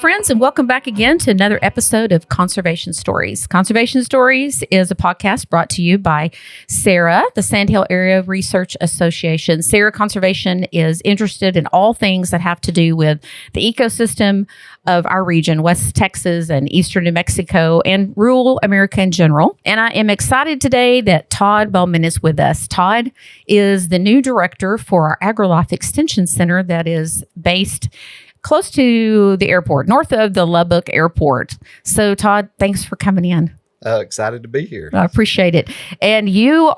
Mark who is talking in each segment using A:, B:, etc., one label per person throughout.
A: friends, and welcome back again to another episode of Conservation Stories. Conservation Stories is a podcast brought to you by SARA, the Sandhill Area Research Association. SARA Conservation is interested in all things that have to do with the ecosystem of our region, West Texas and Eastern New Mexico, and rural America in general. And I am excited today that Todd Baughman is with us. Todd is the new director for our AgriLife Extension Center that is based close to the airport, north of the Lubbock airport. So, Todd, thanks for coming in.
B: Excited to be here.
A: I appreciate it. And you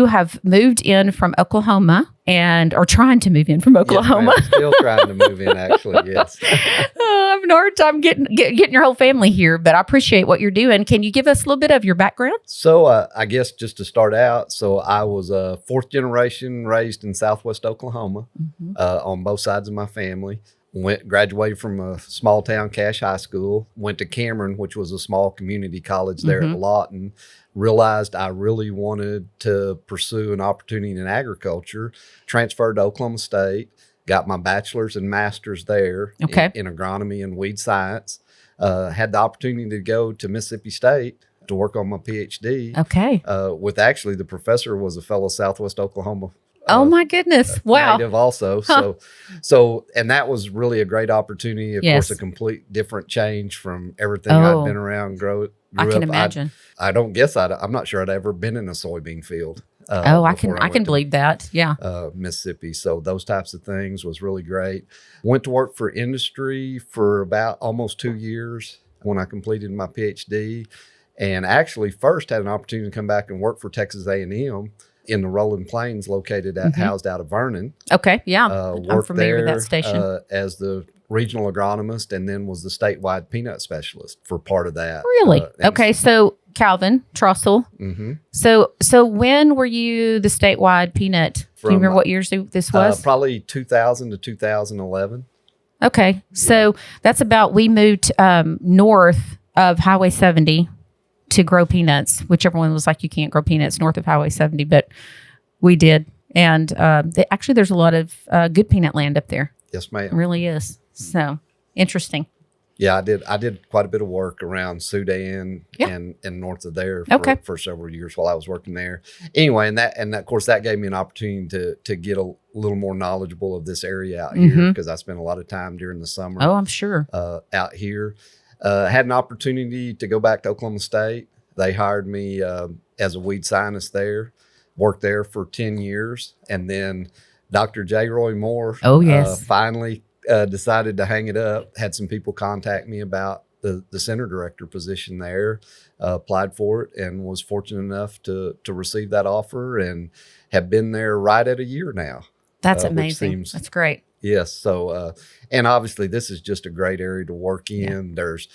A: have moved in from Oklahoma and are trying to move in from Oklahoma.
B: Yes, still trying to move in, actually. Yes.
A: I'm having a hard time getting your whole family here, but I appreciate what you're doing. Can you give us a little bit of your background?
B: So I guess just to start out, so I was a fourth generation raised in Southwest Oklahoma on both sides of my family. Graduated from a small town Cache High School, went to Cameron, which was a small community college there at Lawton. Realized I really wanted to pursue an opportunity in agriculture, transferred to Oklahoma State, got my bachelor's and master's there in agronomy and weed science. Had the opportunity to go to Mississippi State to work on my PhD. With actually the professor was a fellow Southwest Oklahoma
A: oh my goodness. Wow.
B: Native also. So, and that was really a great opportunity. Of course, a complete different change from everything I'd been around,
A: I can imagine.
B: I'm not sure I'd ever been in a soybean field.
A: I can believe that. Yeah.
B: Mississippi. So those types of things was really great. Went to work for industry for about almost 2 years when I completed my PhD, and actually first had an opportunity to come back and work for Texas A&M in the Rolling Plains, located housed out of Vernon.
A: Okay, yeah. I'm familiar with that station.
B: As the regional agronomist, and then was the statewide peanut specialist for part of that.
A: Really? Okay, so Calvin Trussell. So when were you the statewide peanut? Do you remember what years this was?
B: Probably 2000 to 2011.
A: Okay, so that's about, we moved north of Highway 70 to grow peanuts, which everyone was like, you can't grow peanuts north of Highway 70, but we did. And actually, there's a lot of good peanut land up there.
B: Yes, ma'am.
A: It really is. So
B: interesting. Yeah, I did quite a bit of work around Sudan and north of there for several years while I was working there. Anyway, and of course that gave me an opportunity to get a little more knowledgeable of this area out here, because I spent a lot of time during the summer.
A: Oh, I'm sure.
B: Out here. Had an opportunity to go back to Oklahoma State. They hired me as a weed scientist there, worked there for 10 years. And then Dr. J. Roy Moore finally decided to hang it up. Had some people contact me about the center director position there, applied for it, and was fortunate enough to receive that offer, and have been there right at a year now.
A: That's amazing. That's great.
B: Yes. So, and obviously this is just a great area to work in. Yeah. There's,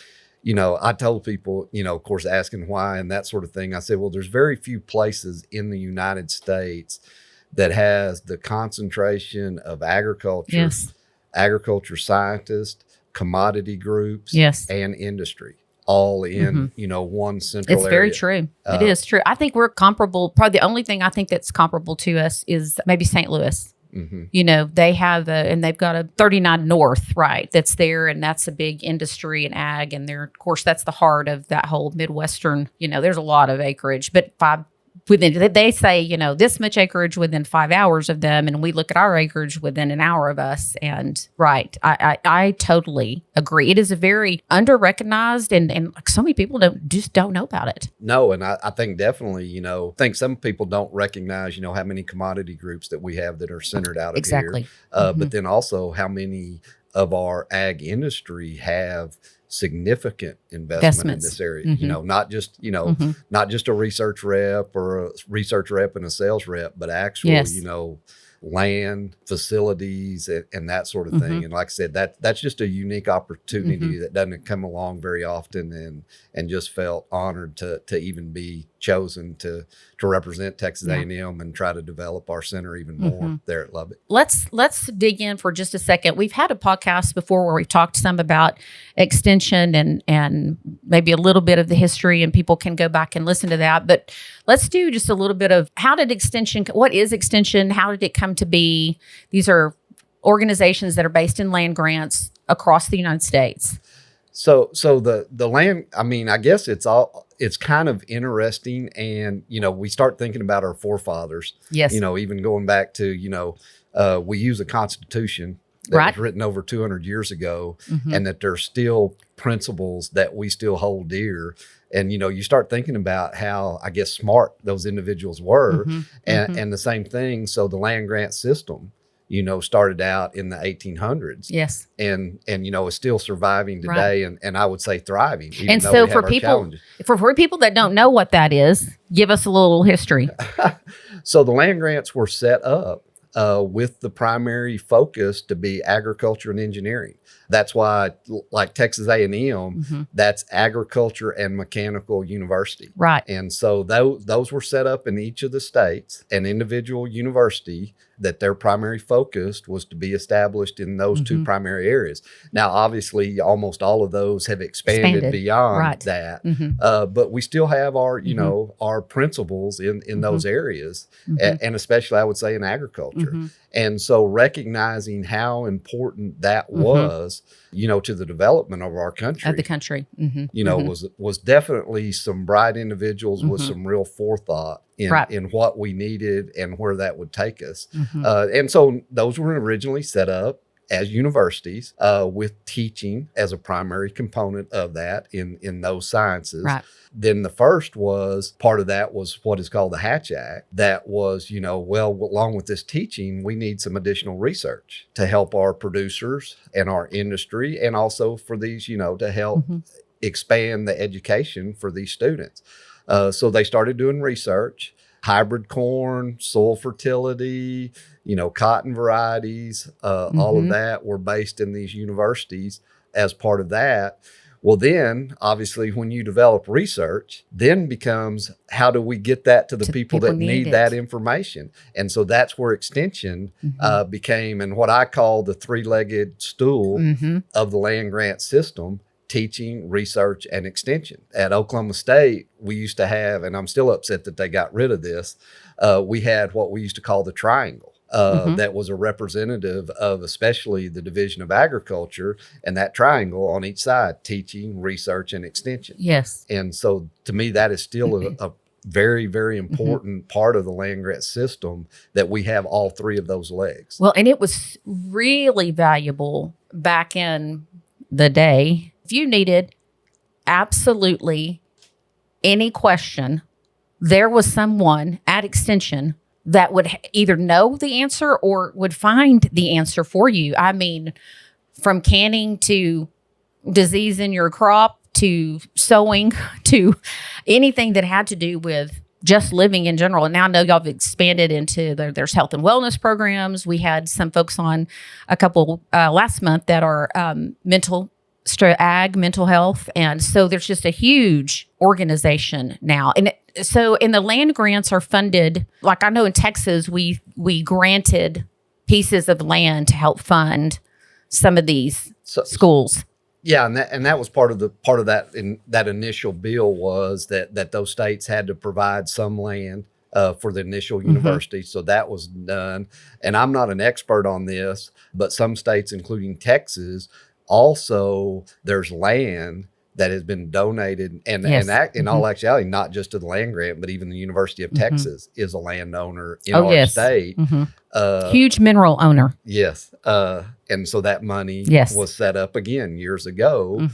B: I told people, of course, asking why and that sort of thing. I said, well, there's very few places in the United States that has the concentration of agriculture, agriculture scientists, commodity groups, and industry all in, one central area.
A: It's very true. It is true. I think we're comparable. Probably the only thing I think that's comparable to us is maybe St. Louis. They have and they've got a 39 North, right? That's there, and that's a big industry and ag, and of course, that's the heart of that whole Midwestern. There's a lot of acreage, but they say, this much acreage within 5 hours of them, and we look at our acreage within an hour of us. And I totally agree. It is a very under-recognized, and like so many people don't know about it.
B: No, and I think definitely, I think some people don't recognize, how many commodity groups that we have that are centered out of here. But then also how many of our ag industry have significant investment in this area, not just, not just a research rep or a research rep and a sales rep, but actual, land, facilities, and that sort of thing. And like I said, that's just a unique opportunity that doesn't come along very often, and just felt honored to even be chosen to represent Texas A&M and try to develop our center even more there at Lubbock.
A: Let's dig in for just a second. We've had a podcast before where we've talked some about extension and maybe a little bit of the history, and people can go back and listen to that. But let's do just a little bit of what is extension? How did it come to be? These are organizations that are based in land grants, across the United States.
B: So the land, I mean, I guess it's kind of interesting. And, we start thinking about our forefathers,
A: yes,
B: even going back to, we use a constitution that
A: right.
B: was written over 200 years ago, and that there's still principles that we still hold dear. And, you start thinking about how, I guess, smart those individuals were, and the same thing. So the land grant system, started out in the 1800s.
A: Yes.
B: And is still surviving today, right. and I would say thriving. Even
A: and
B: though
A: so
B: we
A: for
B: have
A: people, for people that don't know what that is, give us a little history.
B: So the land grants were set up with the primary focus to be agriculture and engineering. That's why, like Texas A&M, that's agriculture and mechanical university.
A: Right.
B: And so those were set up in each of the states, an individual university that their primary focus was to be established in those two primary areas. Now, obviously, almost all of those have expanded beyond right. that, but we still have our, our principles in those areas, and especially, I would say, in agriculture. And so recognizing how important that was, to the development of our country.
A: Of the country.
B: Was definitely some bright individuals with some real forethought in what we needed and where that would take us. And so those were originally set up as universities with teaching as a primary component of that in those sciences.
A: Right.
B: Then the first part of that was what is called the Hatch Act. That was, along with this teaching, we need some additional research to help our producers and our industry, and also for these, to help expand the education for these students. So they started doing research, hybrid corn, soil fertility, cotton varieties, all of that were based in these universities as part of that. Well, then, obviously, when you develop research, then becomes how do we get that to the people that need that information? And so that's where extension became, and what I call the three-legged stool of the land grant system: teaching, research, and extension. At Oklahoma State, we used to have, and I'm still upset that they got rid of this, we had what we used to call the triangle. That was a representative of especially the Division of Agriculture, and that triangle on each side: teaching, research, and extension.
A: Yes.
B: And so to me, that is still a very, very important part of the land grant system, that we have all three of those legs.
A: Well, and it was really valuable back in the day. If you needed absolutely any question, there was someone at Extension that would either know the answer or would find the answer for you. I mean, from canning to disease in your crop to sowing to anything that had to do with just living in general. And now I know y'all have expanded into there's health and wellness programs. We had some folks on a couple last month that are mental health. And so there's just a huge organization now. And and the land grants are funded, like I know in Texas, we granted pieces of land to help fund some of these schools.
B: Yeah, and that was part of that in that initial bill, was that those states had to provide some land for the initial university. So that was done. And I'm not an expert on this, but some states, including Texas, also there's land that has been donated, and in all actuality, not just to the land grant, but even the University of Texas is a landowner in our state.
A: Huge mineral owner.
B: Yes. And so that money was set up again years ago,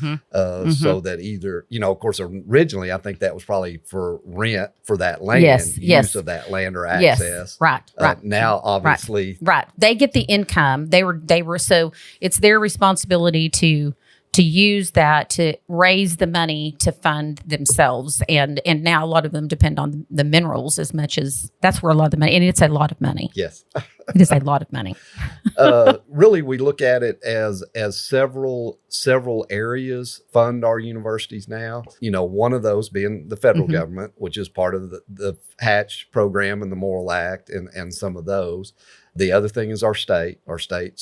B: so that either, of course, originally, I think that was probably for rent for that land, use of that land or access.
A: Right.
B: Now, obviously.
A: Right. They get the income. They were, so it's their responsibility to use that to raise the money to fund themselves. And now a lot of them depend on the minerals as much as that's where a lot of the money, and it's a lot of money.
B: Yes.
A: It is a lot of money.
B: Really, we look at it as several areas fund our universities now. One of those being the federal government, which is part of the Hatch program and the Morrill Act and some of those. The other thing is our state. Our state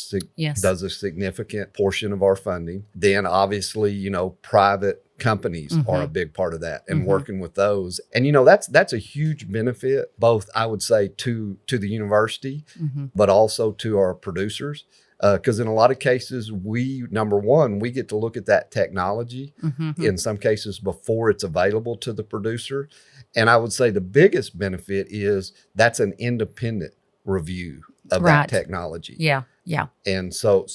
B: does a significant portion of our funding. Then obviously, private companies are a big part of that, and working with those. And, that's a huge benefit, both, I would say, to the university, but also to our producers. Because in a lot of cases, number one, we get to look at that technology in some cases before it's available to the producer. And I would say the biggest benefit is that's an independent review of that technology.
A: Yeah. Yeah.
B: And so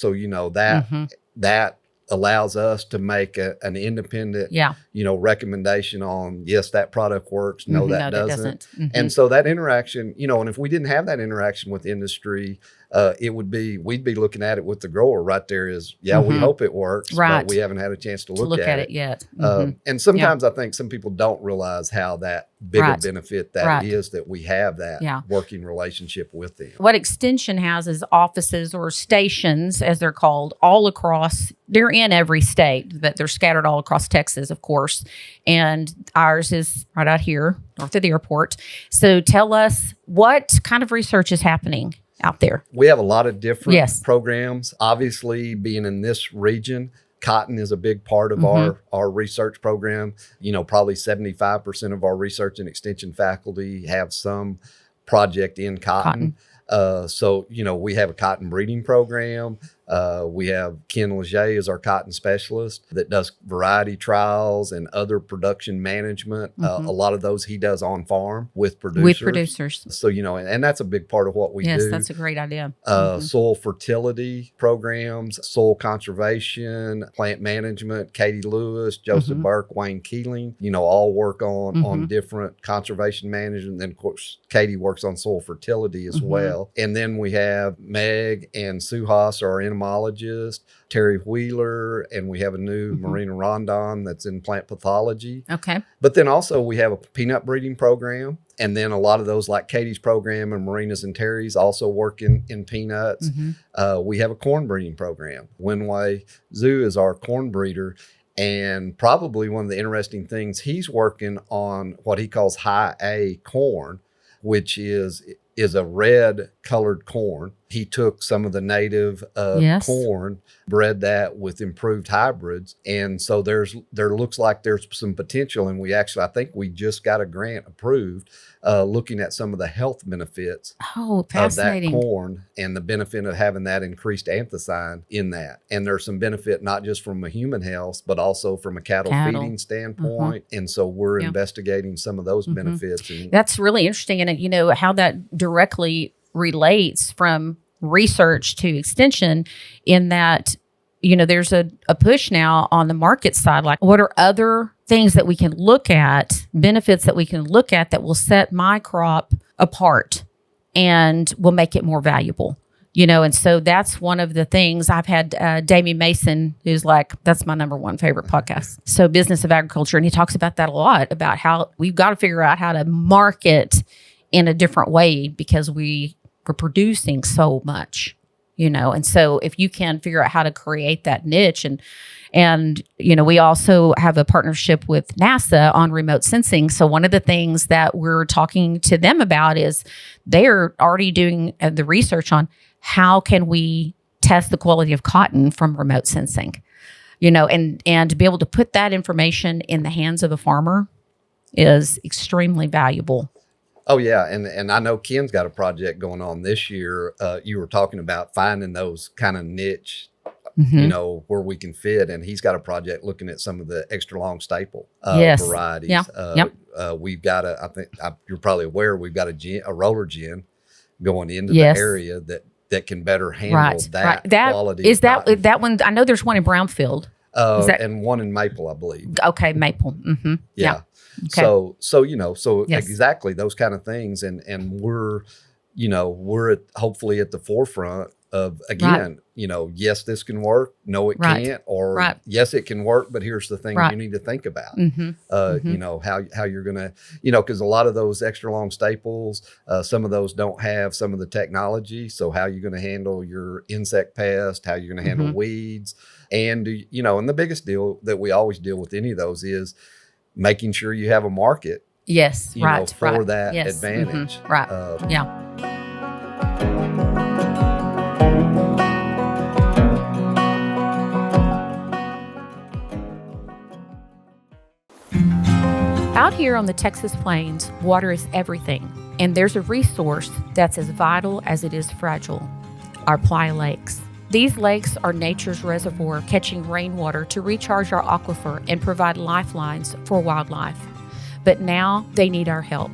B: that allows us to make an independent, recommendation on, yes, that product works. No, that doesn't. And so that interaction, and if we didn't have that interaction with industry, we'd be looking at it with the grower right there is, we hope it works, but we haven't had a chance to look at it
A: yet.
B: And sometimes I think some people don't realize how that big a benefit that is that we have that working relationship with them.
A: What Extension has is offices or stations, as they're called, all across. They're in every state, but they're scattered all across Texas, of course. And ours is right out here, north of the airport. So tell us, what kind of research is happening out there?
B: We have a lot of different programs. Obviously, being in this region, cotton is a big part of our research program. Probably 75% of our research and extension faculty have some project in cotton. So we have a cotton breeding program. We have Ken Leger as our cotton specialist that does variety trials and other production management. A lot of those he does on farm with producers. So, and that's a big part of what we do.
A: Yes, that's a great idea.
B: Soil fertility programs, soil conservation, plant management, Katie Lewis, Joseph Burke, Wayne Keeling, all work on different conservation management. And of course, Katie works on soil fertility as well. And then we have Meg and Sue Haas, our entomologist, Terry Wheeler, and we have a new Marina Rondon that's in plant pathology.
A: Okay.
B: But then also we have a peanut breeding program. And then a lot of those, like Katie's program and Marina's and Terry's, also work in peanuts. We have a corn breeding program. Winway Zoo is our corn breeder. And probably one of the interesting things, he's working on what he calls high A corn, which is a red colored corn. He took some of the native corn, bred that with improved hybrids. And so there looks like there's some potential. And I think we just got a grant approved looking at some of the health benefits of that corn and the benefit of having that increased anthracene in that. And there's some benefit not just from a human health, but also from a cattle feeding standpoint. And so we're investigating some of those benefits. And
A: that's really interesting. And how that directly relates from research to extension, in that there's a push now on the market side, like what are other things that we can look at, benefits that we can look at that will set my crop apart and will make it more valuable. And so that's one of the things. I've had Damien Mason, who's that's my number one favorite podcast. So Business of Agriculture. And he talks about that a lot, about how we've got to figure out how to market in a different way because we're producing so much, and so if you can figure out how to create that niche and we also have a partnership with NASA on remote sensing. So one of the things that we're talking to them about is they're already doing the research on how can we test the quality of cotton from remote sensing, and to be able to put that information in the hands of a farmer is extremely valuable.
B: Oh, yeah. And I know Ken's got a project going on this year. You were talking about finding those kind of niche, where we can fit. And he's got a project looking at some of the extra long staple varieties. Yeah. We've got I think you're probably aware, we've got a roller gin going into the area that can better handle that quality.
A: Is that one? I know there's one in Brownfield.
B: And one in Maple, I believe.
A: Okay, Maple. Yeah.
B: Okay. So exactly those kind of things, and we're hopefully at the forefront of, again, yes, this can work, no, it can't, or yes, it can work, but here's the thing you need to think about. How you're gonna, because a lot of those extra long staples, some of those don't have some of the technology. So how you're gonna handle your insect pest, how you're gonna handle weeds, and and the biggest deal that we always deal with any of those is making sure you have a market.
A: Yes,
B: for that advantage.
A: Yeah. Out here on the Texas plains, water is everything, and there's a resource that's as vital as it is fragile: our playa lakes. These lakes are nature's reservoir, catching rainwater to recharge our aquifer and provide lifelines for wildlife. But now they need our help.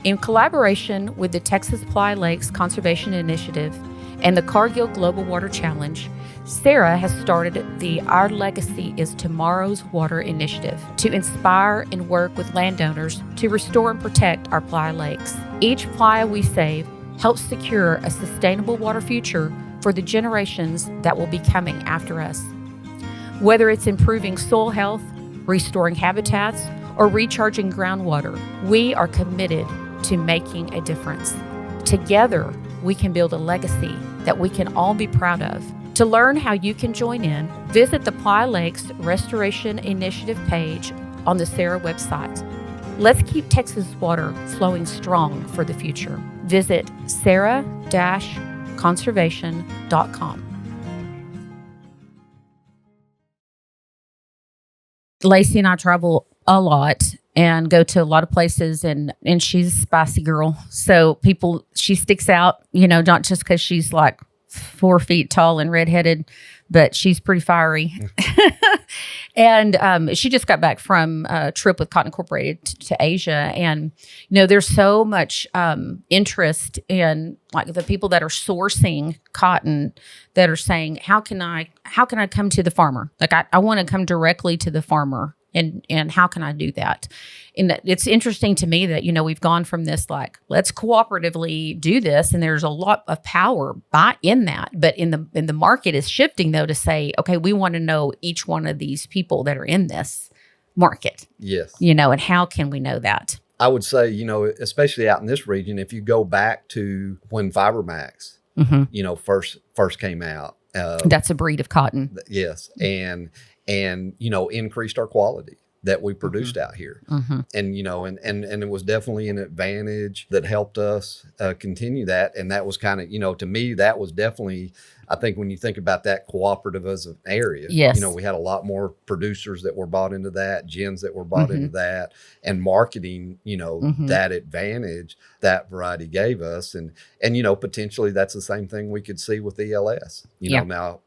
A: In collaboration with the Texas Ply Lakes Conservation Initiative and the Cargill Global Water Challenge, Sarah has started the Our Legacy is Tomorrow's Water initiative to inspire and work with landowners to restore and protect our Ply lakes. Each playa we save helps secure a sustainable water future for the generations that will be coming after us. Whether it's improving soil health, restoring habitats, or recharging groundwater, we are committed to making a difference. Together, we can build a legacy that we can all be proud of. To learn how you can join in, visit the Ply Lakes Restoration Initiative page on the Sarah website. Let's keep Texas water flowing strong for the future. Visit sarah-conservation.com. Lacey and I travel a lot and go to a lot of places, and she's a spicy girl. So she sticks out, not just because she's like 4 feet tall and redheaded, but she's pretty fiery. And she just got back from a trip with Cotton Incorporated to Asia. And, there's so much interest in like the people that are sourcing cotton that are saying, how can I come to the farmer? Like I want to come directly to the farmer. And how can I do that? And it's interesting to me that, we've gone from this, like, let's cooperatively do this. And there's a lot of power in that. But in the market is shifting, though, to say, okay, we want to know each one of these people that are in this market.
B: Yes.
A: And how can we know that?
B: I would say, especially out in this region, if you go back to when FiberMax, first came out.
A: That's a breed of cotton.
B: Yes. And increased our quality that we produced out here. And, and it was definitely an advantage that helped us continue that. And that was kind of, to me, that was definitely, I think when you think about that cooperative as an area,
A: yes.
B: We had a lot more producers that were bought into that, gins that were bought into that, and marketing, that advantage that variety gave us. And, potentially that's the same thing we could see with ELS, now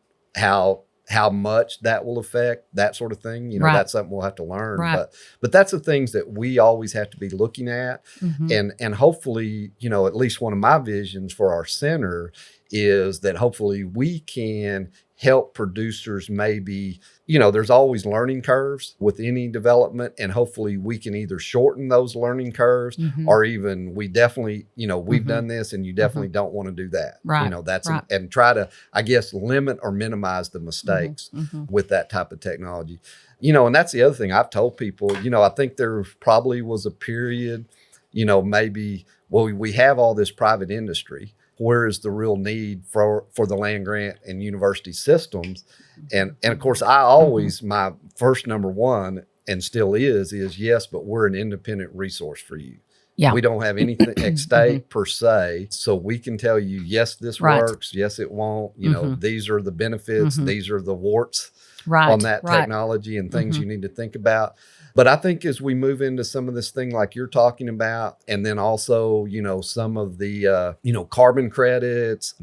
B: how much that will affect that sort of thing,
A: right.
B: That's something we'll have to learn.
A: Right.
B: But that's the things that we always have to be looking at. And hopefully, at least one of my visions for our center is that hopefully we can help producers maybe, there's always learning curves with any development, and hopefully we can either shorten those learning curves or even we definitely, we've done this and you definitely don't want to do that.
A: Right.
B: That's
A: right.
B: And try to, I guess, limit or minimize the mistakes with that type of technology. And that's the other thing I've told people, I think there probably was a period, maybe, we have all this private industry. Where is the real need for the land grant and university systems? And of course, I always, my first number one, and still is yes, but we're an independent resource for you. Yeah. We don't have anything at stake per se. So we can tell you, yes, this works. Yes, it won't. These are the benefits. These are the warts on that technology and things you need to think about. But I think as we move into some of this thing like you're talking about, and then also, some of the, carbon credits,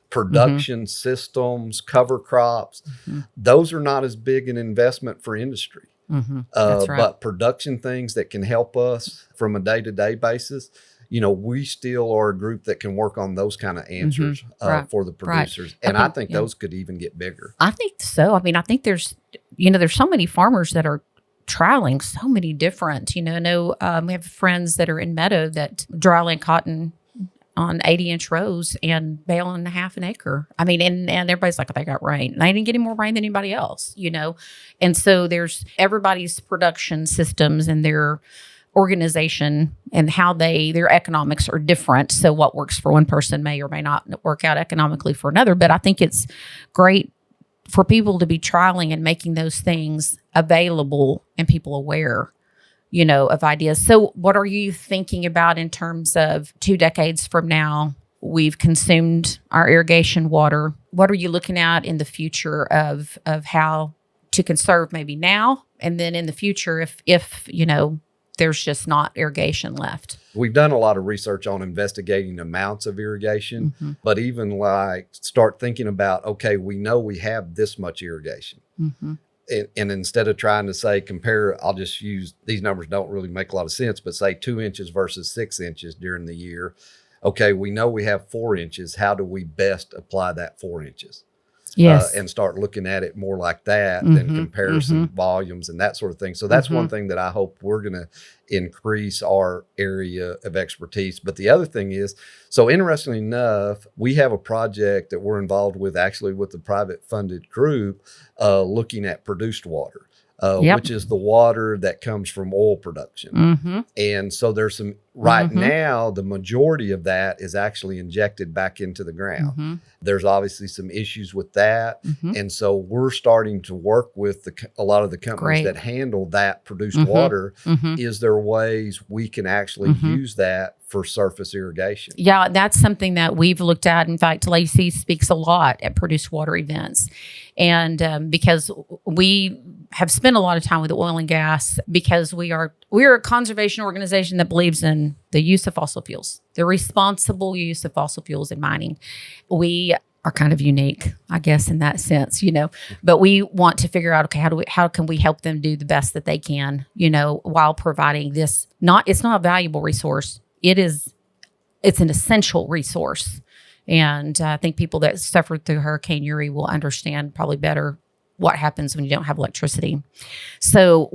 B: production systems, cover crops, those are not as big an investment for industry.
A: That's right.
B: But production things that can help us from a day-to-day basis, we still are a group that can work on those kind of answers for the producers. And I think those could even get bigger.
A: I think so. I mean, I think there's so many farmers that are trialing so many different, we have friends that are in Meadow that dryland cotton on 80-inch rows and baling half an acre. I mean, and everybody's like, they got rain. They didn't get any more rain than anybody else, And so there's everybody's production systems and their organization and how their economics are different. So what works for one person may or may not work out economically for another. But I think it's great for people to be trialing and making those things available and people aware, of ideas. So what are you thinking about in terms of 2 decades from now? We've consumed our irrigation water. What are you looking at in the future of how to conserve maybe now? And then in the future, if there's just not irrigation left.
B: We've done a lot of research on investigating amounts of irrigation, but even like start thinking about, okay, we know we have this much irrigation. And instead of trying to say compare, I'll just use these numbers don't really make a lot of sense, but say 2 inches versus 6 inches during the year. Okay, we know we have 4 inches. How do we best apply that 4 inches?
A: Yes.
B: And start looking at it more like that than comparison volumes and that sort of thing. So that's one thing that I hope we're going to increase our area of expertise. But the other thing is, so interestingly enough, we have a project that we're involved with actually with the private funded group looking at produced water. Which is the water that comes from oil production. And so there's some, right now, the majority of that is actually injected back into the ground. There's obviously some issues with that. And so we're starting to work with a lot of the companies that handle that produced water. Is there ways we can actually use that for surface irrigation?
A: Yeah, that's something that we've looked at. In fact, Lacey speaks a lot at produced water events. And because we have spent a lot of time with oil and gas, because we're a conservation organization that believes in the use of fossil fuels, the responsible use of fossil fuels in mining. We are kind of unique, I guess, in that sense, but we want to figure out, okay, how can we help them do the best that they can, while providing this, it's not a valuable resource. It's an essential resource. And I think people that suffered through Hurricane Uri will understand probably better what happens when you don't have electricity. So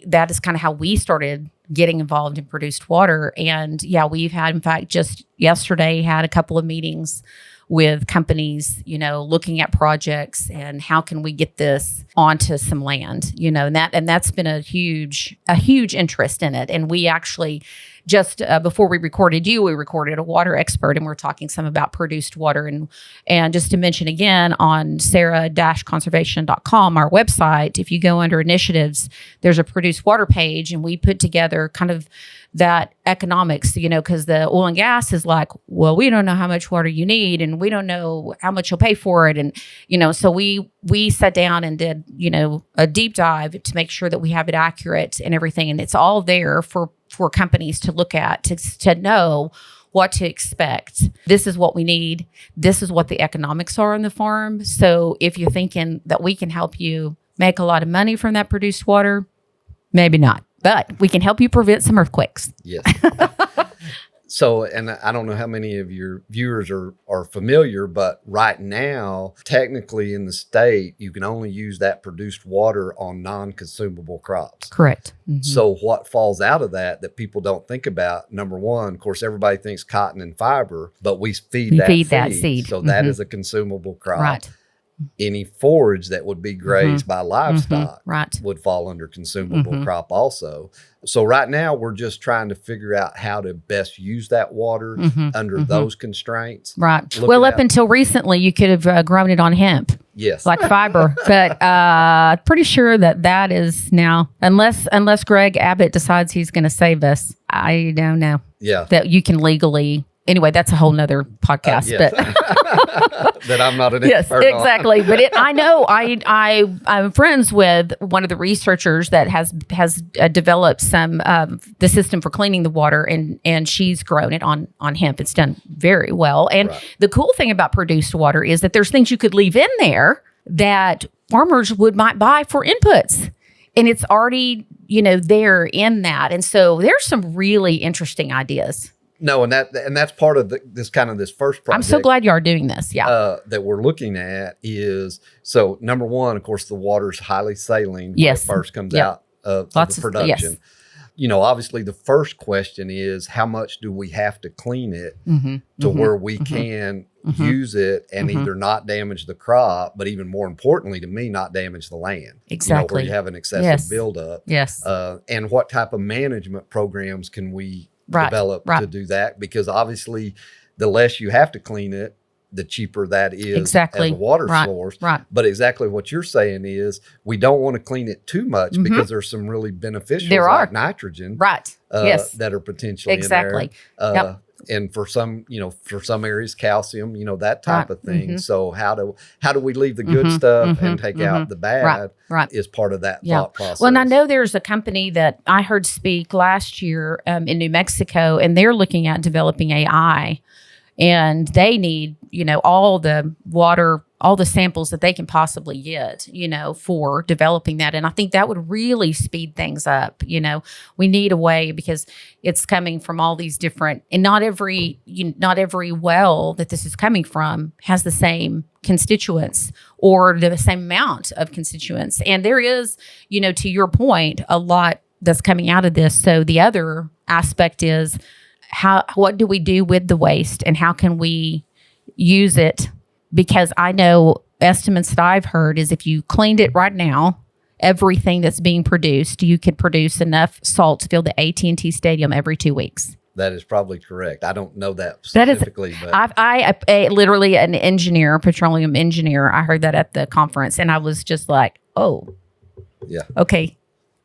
A: that is kind of how we started getting involved in produced water. And yeah, we've had, in fact, just yesterday had a couple of meetings with companies, looking at projects and how can we get this onto some land, and that's been a huge interest in it. And we actually just before we recorded we recorded a water expert, and we're talking some about produced water. And just to mention again, on sarah-conservation.com, our website, if you go under initiatives, there's a produced water page, and we put together kind of that economics, because the oil and gas is like, well, we don't know how much water you need, and we don't know how much you'll pay for it. And, so we sat down and did, a deep dive to make sure that we have it accurate and everything. And it's all there for companies to look at, to know what to expect. This is what we need. This is what the economics are on the farm. So if you're thinking that we can help you make a lot of money from that produced water, maybe not. But we can help you prevent some earthquakes.
B: Yes. So, and I don't know how many of your viewers are familiar, but right now, technically in the state, you can only use that produced water on non-consumable crops.
A: Correct.
B: So what falls out of that people don't think about, number one, of course, everybody thinks cotton and fiber, but we feed that seed. So that is a consumable crop.
A: Right.
B: Any forage that would be grazed by livestock would fall under consumable crop also. So right now we're just trying to figure out how to best use that water under those constraints.
A: Right. Well, up until recently, you could have grown it on hemp.
B: Yes.
A: Like fiber. But pretty sure that is now, unless Greg Abbott decides he's going to save us, I don't know.
B: Yeah.
A: That you can legally. Anyway, that's a whole nother podcast.
B: Yes. But that I'm not an expert
A: on. Exactly. But I know I'm friends with one of the researchers that has developed some the system for cleaning the water, and she's grown it on hemp. It's done very well. And the cool thing about produced water is that there's things you could leave in there that farmers might buy for inputs. And it's already, there in that. And so there's some really interesting ideas.
B: No, and that's part of this first project.
A: I'm so glad you are doing this. Yeah,
B: that we're looking at is, so number one, of course, the water's highly saline when it first comes out of the production. Obviously, the first question is how much do we have to clean it to where we can use it and either not damage the crop, but even more importantly to me, not damage the land.
A: Exactly,
B: where you have an excessive buildup.
A: Yes,
B: and what type of management programs can we develop to do that? Because obviously the less you have to clean it, the cheaper that is
A: exactly.
B: as a water source.
A: Right.
B: But exactly what you're saying is we don't want to clean it too much because there's some really beneficial like nitrogen that are potentially in there. And for some, for some areas, calcium, that type of thing. So how do we leave the good stuff and take out the bad is part of that thought process.
A: Well, and I know there's a company that I heard speak last year in New Mexico, and they're looking at developing AI, and they need, all the water, all the samples that they can possibly get, for developing that. And I think that would really speed things up. We need a way because it's coming from all these different, and not every well that this is coming from has the same constituents or the same amount of constituents. And there is, to your point, a lot that's coming out of this. So the other aspect is what do we do with the waste and how can we use it? Because I know estimates that I've heard is if you cleaned it right now, everything that's being produced, you could produce enough salt to fill the AT&T Stadium every 2 weeks.
B: That is probably correct. I don't know that specifically. But
A: I literally an engineer, petroleum engineer, I heard that at the conference and I was just like, oh, yeah, okay.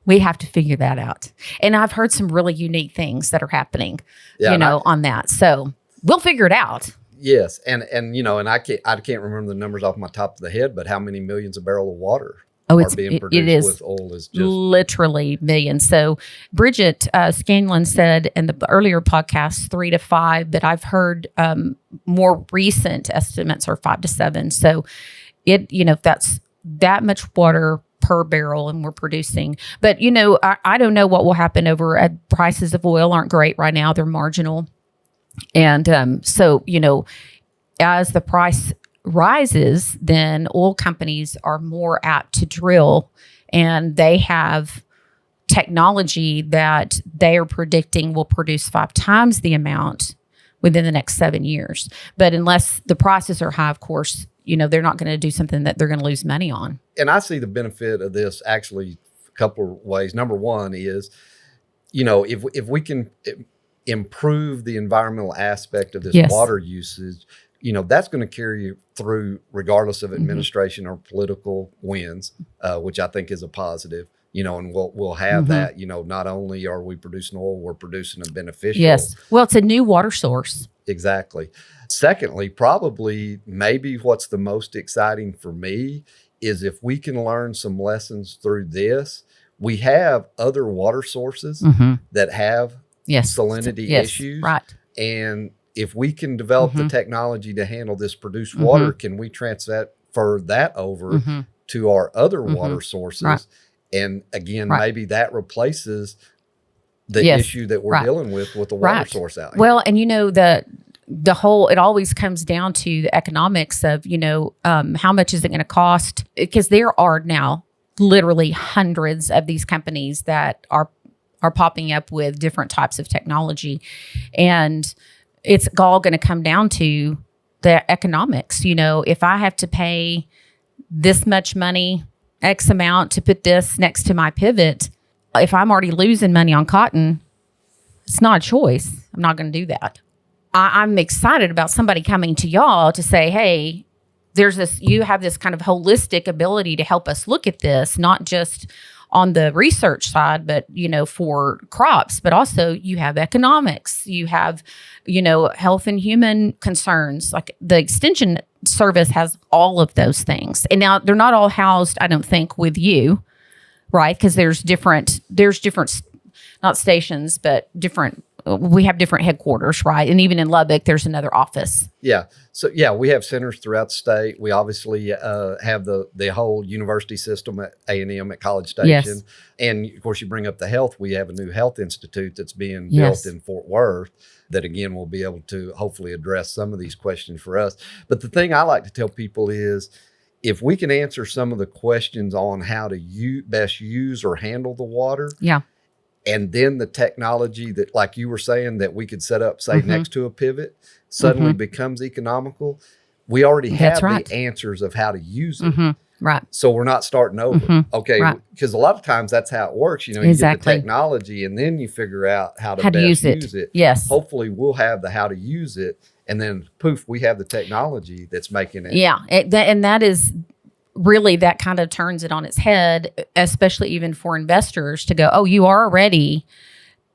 A: We have to figure that out. And I've heard some really unique things that are happening, on that. So we'll figure it out.
B: Yes. And I can't remember the numbers off my top of the head, but how many millions of barrels of water are being produced with oil is just
A: literally millions. So Bridget Scanlon said in the earlier podcast 3 to 5, but I've heard more recent estimates are 5 to 7. So that's that much water per barrel and we're producing. But, I don't know what will happen over prices of oil aren't great right now. They're marginal. And so, as the price rises, then oil companies are more apt to drill and they have technology that they are predicting will produce 5 times the amount within the next 7 years. But unless the prices are high, of course, they're not going to do something that they're going to lose money on.
B: And I see the benefit of this actually a couple of ways. Number one is, if we can improve the environmental aspect of this water usage, that's going to carry you through regardless of administration or political winds, which I think is a positive. And we'll have that, not only are we producing oil, we're producing a beneficial.
A: Yes. Well, it's a new water source.
B: Exactly. Secondly, probably maybe what's the most exciting for me is if we can learn some lessons through this. We have other water sources that have salinity issues.
A: Right.
B: And if we can develop the technology to handle this produced water, can we transfer that over to our other water sources? Right. And again, maybe that replaces the issue that we're dealing with the water source out here.
A: Well, and the whole, it always comes down to the economics of, how much is it going to cost? Because there are now literally hundreds of these companies that are popping up with different types of technology. And it's all going to come down to the economics. If I have to pay this much money, X amount to put this next to my pivot, if I'm already losing money on cotton, it's not a choice. I'm not going to do that. I'm excited about somebody coming to y'all to say, hey, you have this kind of holistic ability to help us look at this, not just on the research side, but, for crops, but also you have economics, you have, health and human concerns. Like the extension service has all of those things. And now they're not all housed, I don't think, with you, right? Because there's different, not stations, but we have different headquarters, right? And even in Lubbock, there's another office.
B: Yeah. So, we have centers throughout the state. We obviously have the whole university system at A&M at College Station.
A: Yes.
B: And, of course, you bring up the health. We have a new health institute that's being built in Fort Worth that, again, will be able to hopefully address some of these questions for us. But the thing I like to tell people is if we can answer some of the questions on how to best use or handle the water.
A: Yeah.
B: And then the technology that, like you were saying, that we could set up, say, next to a pivot suddenly becomes economical. We already have the answers of how to use it.
A: Right.
B: So we're not starting over. Okay. Because a lot of times that's how it works. You get the technology and then you figure out how to best use it.
A: Yes.
B: Hopefully we'll have the how to use it. And then poof, we have the technology that's making it.
A: Yeah. And that is really, that kind of turns it on its head, especially even for investors to go, oh, you already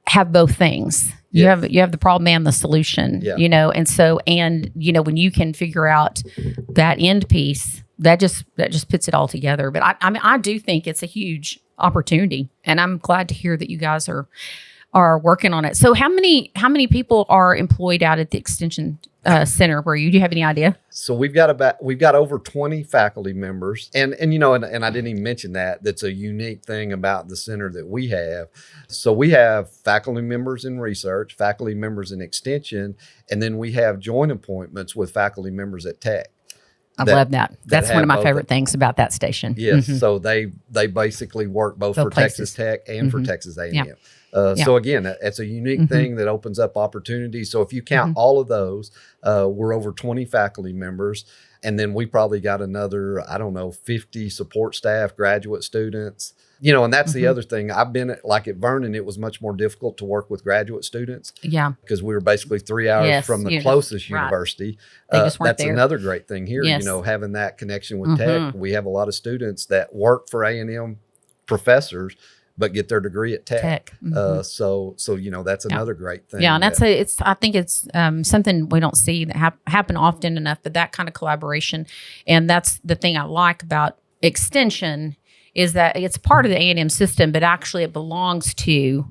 A: have both things. You have the problem and the solution, and so, when you can figure out that end piece, that just puts it all together. But I do think it's a huge opportunity, and I'm glad to hear that you guys are working on it. So how many people are employed out at the Extension Center where you do you have any idea?
B: So we've got over 20 faculty members, and I didn't even mention that's a unique thing about the center that we have. So we have faculty members in research, faculty members in extension, and then we have joint appointments with faculty members at Tech.
A: I love that. That's one of my favorite things about that station.
B: Yes. Mm-hmm. So they basically work both for Texas Tech and for Texas A&M.
A: Yeah.
B: So again, it's a unique thing that opens up opportunities. So if you count all of those, we're over 20 faculty members. And then we probably got another, 50 support staff, graduate students. And that's the other thing. I've been at Vernon, it was much more difficult to work with graduate students.
A: Yeah.
B: Because we were basically 3 hours from the closest university.
A: They just weren't
B: that's
A: there.
B: Another great thing here, having that connection with Tech. We have a lot of students that work for A&M professors, but get their degree at Tech. So that's another great thing.
A: Yeah, and I think it's something we don't see that happen often enough, but that kind of collaboration, and that's the thing I like about Extension is that it's part of the A&M system, but actually it belongs to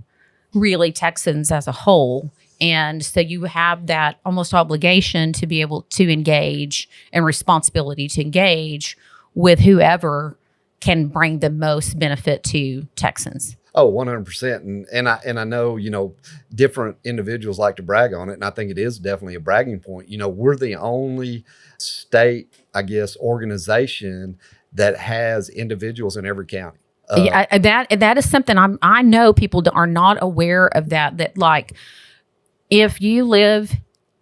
A: really Texans as a whole. And so you have that almost obligation to be able to engage and responsibility to engage with whoever can bring the most benefit to Texans.
B: Oh, 100%. And I know, different individuals like to brag on it. And I think it is definitely a bragging point. We're the only state, organization that has individuals in every county.
A: That is something I know people are not aware of that like if you live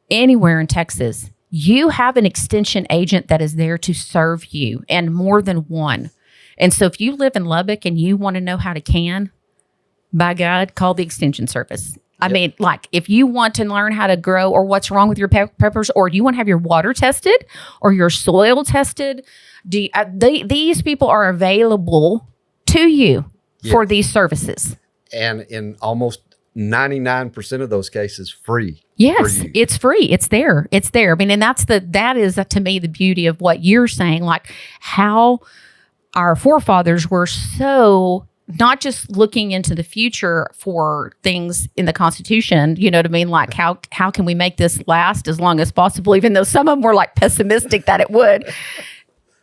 A: anywhere in Texas, you have an extension agent that is there to serve you, and more than one. And so if you live in Lubbock and you want to know how to can, by God, call the Extension Service. I mean, if you want to learn how to grow or what's wrong with your peppers, or you want to have your water tested or your soil tested, these people are available to you for these services.
B: And in almost 99% of those cases, free.
A: Yes, it's free. It's there. It's there. I mean, and that is to me the beauty of what you're saying, like how our forefathers were so not just looking into the future for things in the Constitution, you know what I mean? Like how can we make this last as long as possible, even though some of them were like pessimistic that it would.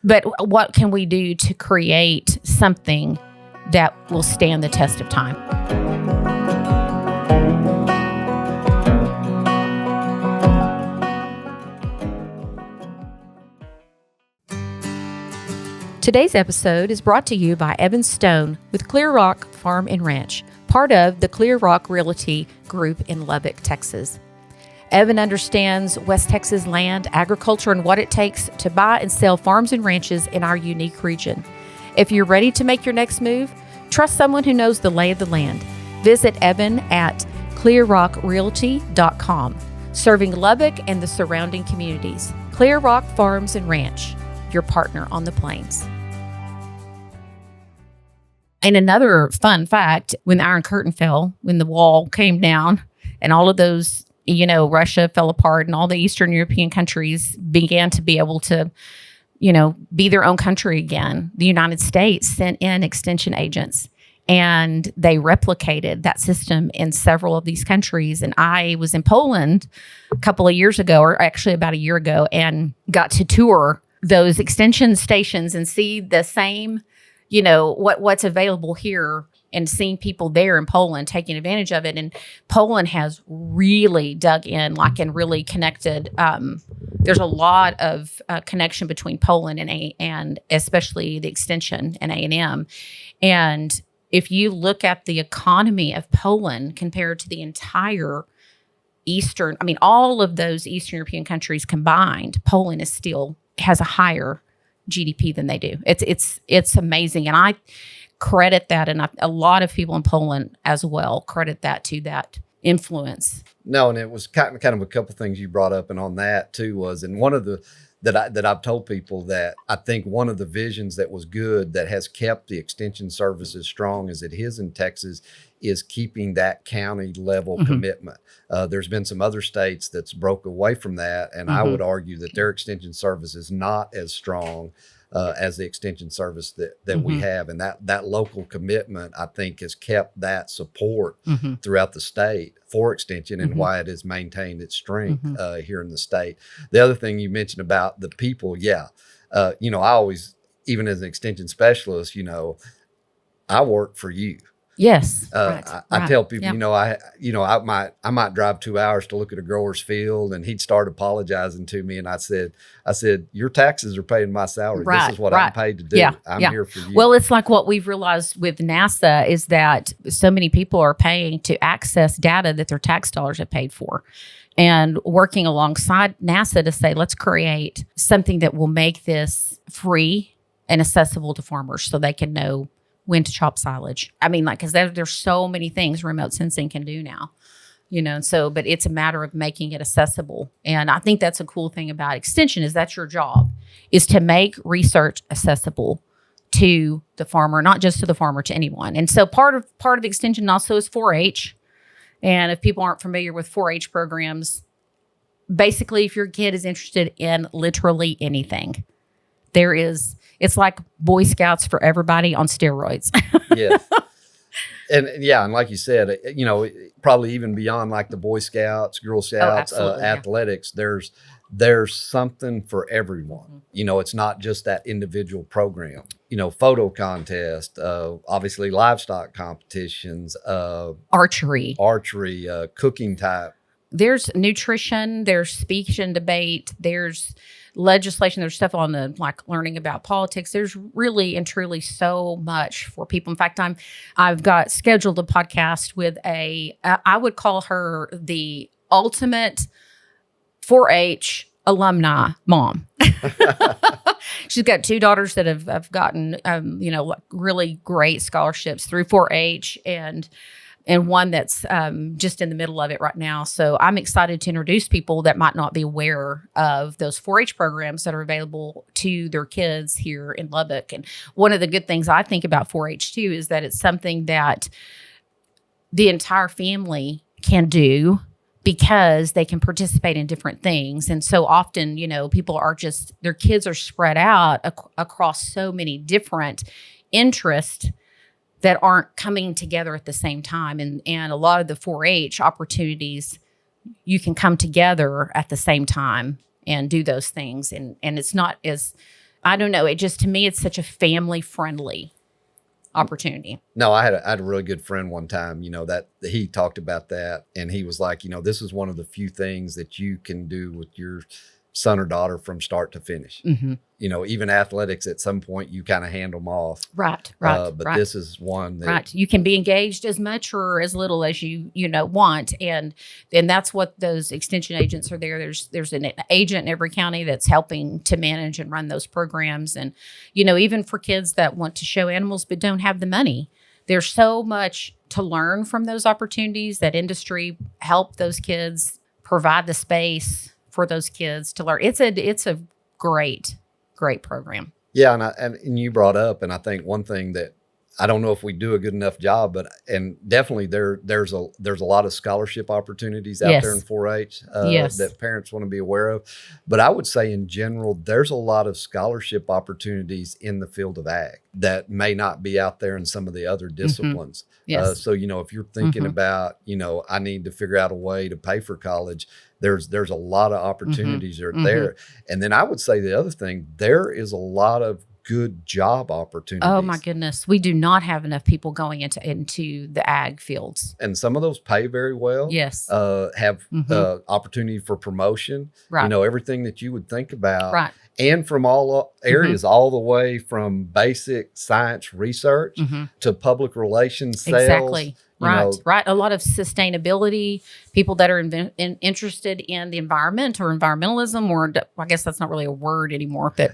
A: But what can we do to create something that will stand the test of time? Today's episode is brought to you by Evan Stone with Clear Rock Farm and Ranch, part of the Clear Rock Realty Group in Lubbock, Texas. Evan understands West Texas land, agriculture, and what it takes to buy and sell farms and ranches in our unique region. If you're ready to make your next move, trust someone who knows the lay of the land. Visit Evan at clearrockrealty.com, serving Lubbock and the surrounding communities. Clear Rock Farms and Ranch, your partner on the plains. And another fun fact, when the Iron Curtain fell, when the wall came down and all of those, Russia fell apart and all the Eastern European countries began to be able to, be their own country again, the United States sent in extension agents and they replicated that system in several of these countries. And I was in Poland a couple of years ago, or actually about a year ago, and got to tour those extension stations and see the same, what's available here, and seeing people there in Poland taking advantage of it. And Poland has really dug in, and really connected. There's a lot of connection between Poland and especially the extension and A&M. And if you look at the economy of Poland compared to the entire all of those Eastern European countries combined, Poland is still has a higher GDP than they do. It's amazing. And I credit that, and a lot of people in Poland as well credit that to that influence.
B: No, and it was kind of a couple things you brought up, and on that too was, and one of the that I've told people that I think one of the visions that was good that has kept the extension services strong as it is in Texas is keeping that county level commitment. There's been some other states that's broke away from that, and I would argue that their extension service is not as strong as the extension service that we have. And that local commitment, I think, has kept that support throughout the state for extension and why it has maintained its strength here in the state. The other thing you mentioned about the people, I always, even as an extension specialist, I work for you.
A: Yes.
B: I tell people, I might drive 2 hours to look at a grower's field, and he'd start apologizing to me. And I said, your taxes are paying my salary. This is what I'm paid to do. I'm here for you.
A: Well, it's like what we've realized with NASA is that so many people are paying to access data that their tax dollars have paid for, and working alongside NASA to say, let's create something that will make this free and accessible to farmers so they can know when to chop silage. I mean, because there's so many things remote sensing can do now, but it's a matter of making it accessible. And I think that's a cool thing about extension is that's your job, is to make research accessible to the farmer, not just to the farmer, to anyone. And so part of extension also is 4-H. And if people aren't familiar with 4-H programs, basically if your kid is interested in literally anything, it's like Boy Scouts for everybody on steroids.
B: Yeah. And like you said, probably even beyond like the Boy Scouts, Girl Scouts, athletics, there's something for everyone. It's not just that individual program. Photo contest, obviously livestock competitions,
A: archery,
B: cooking type.
A: There's nutrition, there's speech and debate, there's legislation, there's stuff on the learning about politics. There's really and truly so much for people. In fact, I've got scheduled a podcast with I would call her the ultimate 4-H alumni mom. She's got 2 daughters that have gotten really great scholarships through 4-H, and one that's just in the middle of it right now. So I'm excited to introduce people that might not be aware of those 4-H programs that are available to their kids here in Lubbock. And one of the good things I think about 4-H too is that it's something that the entire family can do because they can participate in different things. And so often, people are their kids are spread out across so many different interests that aren't coming together at the same time. And a lot of the 4-H opportunities, you can come together at the same time and do those things. And it's not as, I don't know, to me, it's such a family friendly opportunity.
B: No, I had a really good friend one time, that he talked about that. And he was like, this is one of the few things that you can do with your son or daughter from start to finish. Even athletics, at some point you kind of hand them off.
A: Right.
B: This is one that
A: you can be engaged as much or as little as you want, and that's what those extension agents are there. There's an agent in every county that's helping to manage and run those programs, and even for kids that want to show animals but don't have the money, there's so much to learn from those opportunities that industry help those kids provide the space for those kids to learn. It's a great program.
B: Yeah, and you brought up, and I think one thing that I don't know if we do a good enough job, and definitely there's a lot of scholarship opportunities out there in 4-H that parents want to be aware of. But I would say in general, there's a lot of scholarship opportunities in the field of ag that may not be out there in some of the other disciplines.
A: Yes.
B: So if you're thinking about I need to figure out a way to pay for college, there's a lot of opportunities that are there. And then I would say the other thing, there is a lot of good job opportunities.
A: Oh my goodness. We do not have enough people going into the ag fields.
B: And some of those pay very well.
A: Yes.
B: Have opportunity for promotion.
A: Right.
B: Everything that you would think about.
A: Right.
B: And from all areas, all the way from basic science research to public relations, sales.
A: Exactly. Right. A lot of sustainability, people that are interested in the environment or environmentalism, or I guess that's not really a word anymore, but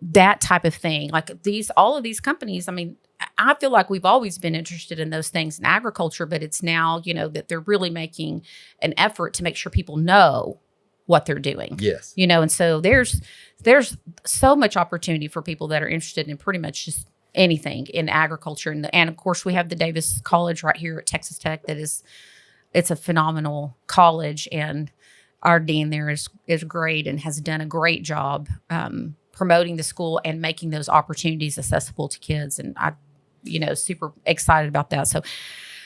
A: that type of thing. Like all of these companies, I mean, I feel like we've always been interested in those things in agriculture, but it's now, that they're really making an effort to make sure people know what they're doing.
B: Yes.
A: And so there's so much opportunity for people that are interested in pretty much just anything in agriculture. And of course, we have the Davis College right here at Texas Tech it's a phenomenal college, and our dean there is great and has done a great job promoting the school and making those opportunities accessible to kids. And I, super excited about that. So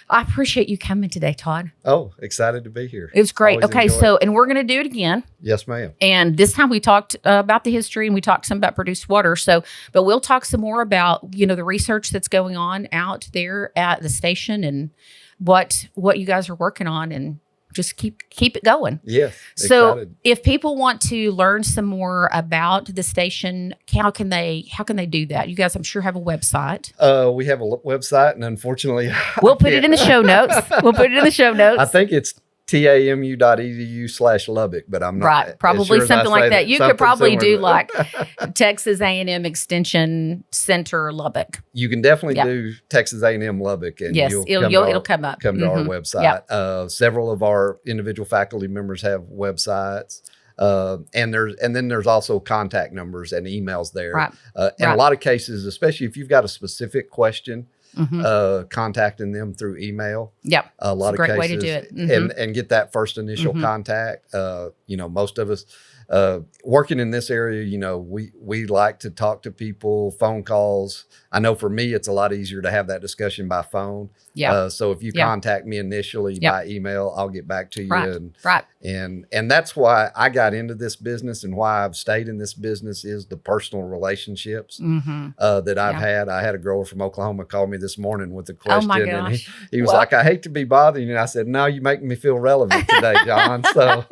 A: I appreciate you coming today, Todd.
B: Oh, excited to be here.
A: It was great. Okay, and we're going to do it again.
B: Yes, ma'am.
A: And this time we talked about the history, and we talked some about produced water. But we'll talk some more about, the research that's going on out there at the station and what you guys are working on, and just keep it going.
B: Yes.
A: So
B: excited.
A: If people want to learn some more about the station, how can they do that? You guys, I'm sure, have a website.
B: We have a website, and unfortunately,
A: we'll put it in the show notes. I
B: think it's tamu.edu/Lubbock, but I'm not
A: right. Probably
B: sure
A: something like that. You could probably do
B: similar.
A: like Texas A&M Extension Center Lubbock.
B: You can definitely do Texas A&M Lubbock, and
A: yes, it'll come up.
B: Come to our website. Yep. Several of our individual faculty members have websites. And then there's also contact numbers and emails there.
A: Right.
B: In a lot of cases, especially if you've got a specific question, contacting them through email.
A: Yep.
B: A lot of cases.
A: Way to do it.
B: And get that first initial contact. Most of us working in this area, we like to talk to people, phone calls. I know for me, it's a lot easier to have that discussion by phone.
A: Yeah.
B: So if you contact me initially by email, I'll get back to you.
A: Right.
B: And that's why I got into this business, and why I've stayed in this business is the personal relationships that I've had. I had a grower from Oklahoma call me this morning with a question.
A: Oh my gosh.
B: And he was like, I hate to be bothering you. And I said, no, you make me feel relevant today, John. So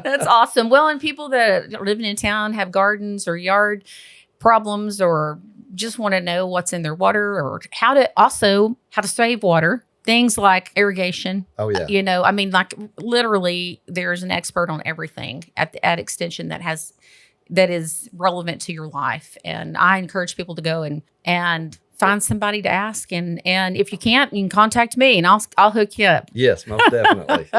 A: that's awesome. Well, and people that are living in town have gardens or yard problems, or just want to know what's in their water, or how to save water. Things like irrigation.
B: Oh, yeah.
A: Like literally there's an expert on everything at Extension that is relevant to your life. And I encourage people to go and find somebody to ask. And if you can't, you can contact me and I'll hook you up.
B: Yes, most definitely.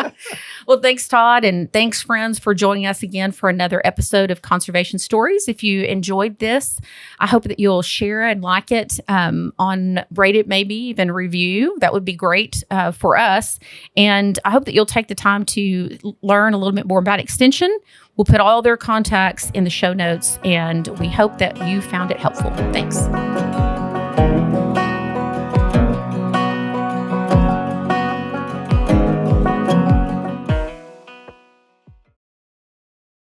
A: Well, thanks, Todd. And thanks, friends, for joining us again for another episode of Conservation Stories. If you enjoyed this, I hope that you'll share and like it, rate it, maybe even review. That would be great for us. And I hope that you'll take the time to learn a little bit more about Extension. We'll put all their contacts in the show notes, and we hope that you found it helpful. Thanks.